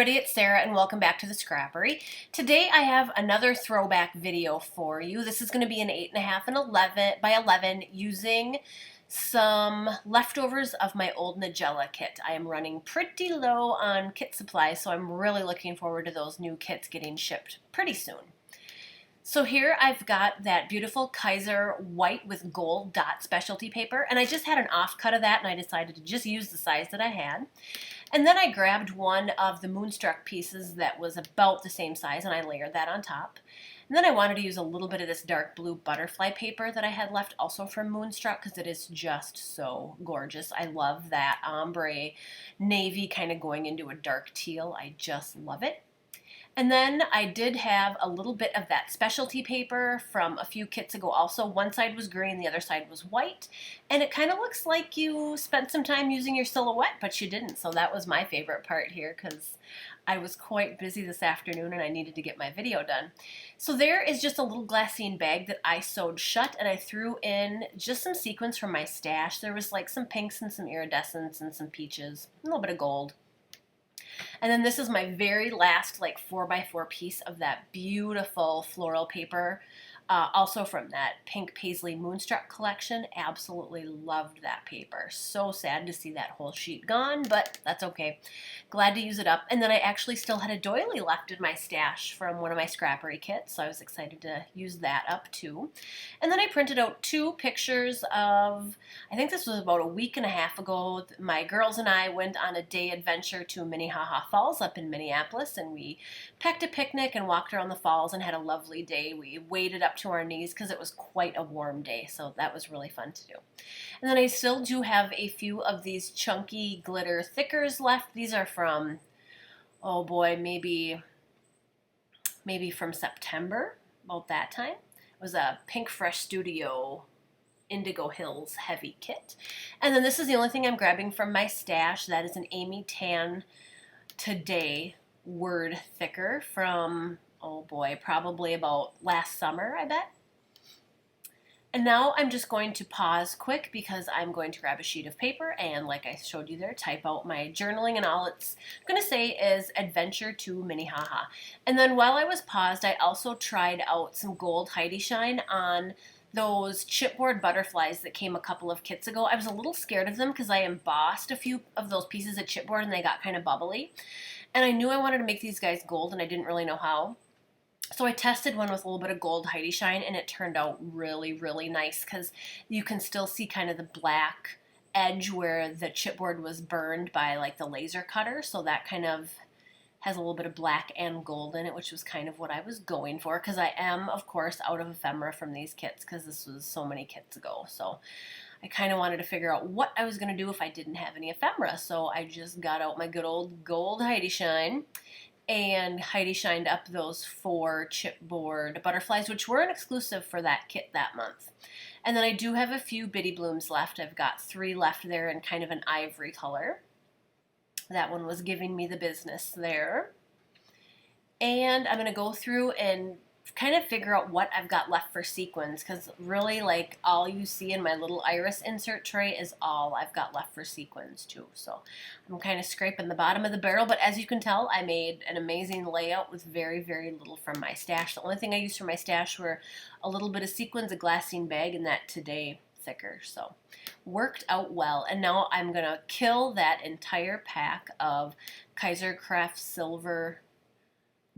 everybody, it's Sarah and welcome back to the Scrappery. Today I have another throwback video for you. This is going to be an 8.5 and 11 by 11 using some leftovers of my old Nigella kit. I am running pretty low on kit supplies, so I'm really looking forward to those new kits getting shipped pretty soon. So here I've got that beautiful Kaiser white with gold dot specialty paper, and I just had an offcut of that and I decided to just use the size that I had. And then I grabbed one of the Moonstruck pieces that was about the same size and I layered that on top. And then I wanted to use a little bit of this dark blue butterfly paper that I had left also from Moonstruck because it is just so gorgeous. I love that ombre navy kind of going into a dark teal. I just love it. And then I did have a little bit of that specialty paper from a few kits ago also. One side was green, the other side was white. And it kind of looks like you spent some time using your silhouette, but you didn't. So that was my favorite part here because I was quite busy this afternoon and I needed to get my video done. So there is just a little glassine bag that I sewed shut and I threw in just some sequins from my stash. There was like some pinks and some iridescents and some peaches, a little bit of gold. And then this is my very last like 4x4 piece of that beautiful floral paper, also from that pink paisley Moonstruck collection. Absolutely loved that paper. So sad to see that whole sheet gone, but that's okay. Glad to use it up. And then I actually still had a doily left in my stash from one of my Scrappery kits, so I was excited to use that up too. And then I printed out two pictures of, I think this was about a week and a half ago. My girls and I went on a day adventure to Minnehaha Falls up in Minneapolis, and we packed a picnic and walked around the falls and had a lovely day. We waded up to our knees because it was quite a warm day, so that was really fun to do. And then I still do have a few of these chunky glitter thickers left. These are from, oh boy, maybe from September, about that time. It was a Pink Fresh Studio Indigo Hills heavy kit. And then this is the only thing I'm grabbing from my stash. That is an Amy Tan Today word thicker from, oh boy, probably about last summer, I bet. And now I'm just going to pause quick because I'm going to grab a sheet of paper and, like I showed you there, type out my journaling, and all it's going to say is Adventure to Minnehaha. And then while I was paused, I also tried out some gold Heidi Shine on those chipboard butterflies that came a couple of kits ago. I was a little scared of them because I embossed a few of those pieces of chipboard and they got kind of bubbly. And I knew I wanted to make these guys gold and I didn't really know how. So I tested one with a little bit of gold Heidi Shine and it turned out really, really nice because you can still see kind of the black edge where the chipboard was burned by like the laser cutter. So that kind of has a little bit of black and gold in it, which was kind of what I was going for because I am, of course, out of ephemera from these kits because this was so many kits ago. So I kind of wanted to figure out what I was going to do if I didn't have any ephemera. So I just got out my good old gold Heidi Shine and Heidi Shined up those 4 chipboard butterflies, which were an exclusive for that kit that month. And then I do have a few Bitty Blooms left. I've got 3 left there in kind of an ivory color. That one was giving me the business there. And I'm going to go through and kind of figure out what I've got left for sequins because really like all you see in my little iris insert tray is all I've got left for sequins too. So I'm kind of scraping the bottom of the barrel, but as you can tell, I made an amazing layout with very, very little from my stash. The only thing I used for my stash were a little bit of sequins, a glassine bag, and that Today thicker. So worked out well. And now I'm going to kill that entire pack of Kaiser Craft Silver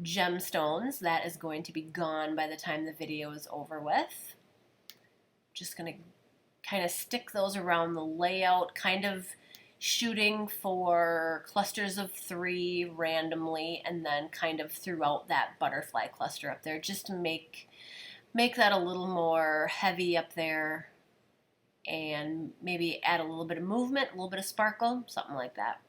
gemstones. That is going to be gone by the time the video is over with. Just going to kind of stick those around the layout, kind of shooting for clusters of 3 randomly, and then kind of throughout that butterfly cluster up there, just to make that a little more heavy up there and maybe add a little bit of movement, a little bit of sparkle, something like that.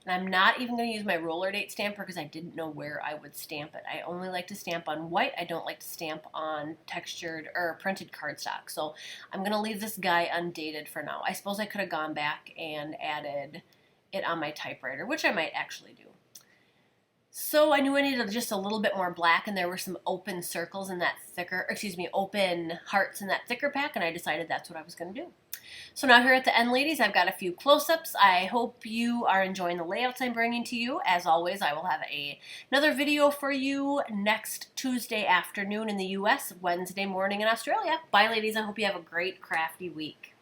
And I'm not even going to use my roller date stamper because I didn't know where I would stamp it. I only like to stamp on white. I don't like to stamp on textured or printed cardstock. So I'm going to leave this guy undated for now. I suppose I could have gone back and added it on my typewriter, which I might actually do. So I knew I needed just a little bit more black, and there were some open circles in that thicker, open hearts in that thicker pack, and I decided that's what I was going to do. So now here at the end, ladies, I've got a few close-ups. I hope you are enjoying the layouts I'm bringing to you. As always, I will have another video for you next Tuesday afternoon in the US, Wednesday morning in Australia. Bye, ladies. I hope you have a great crafty week.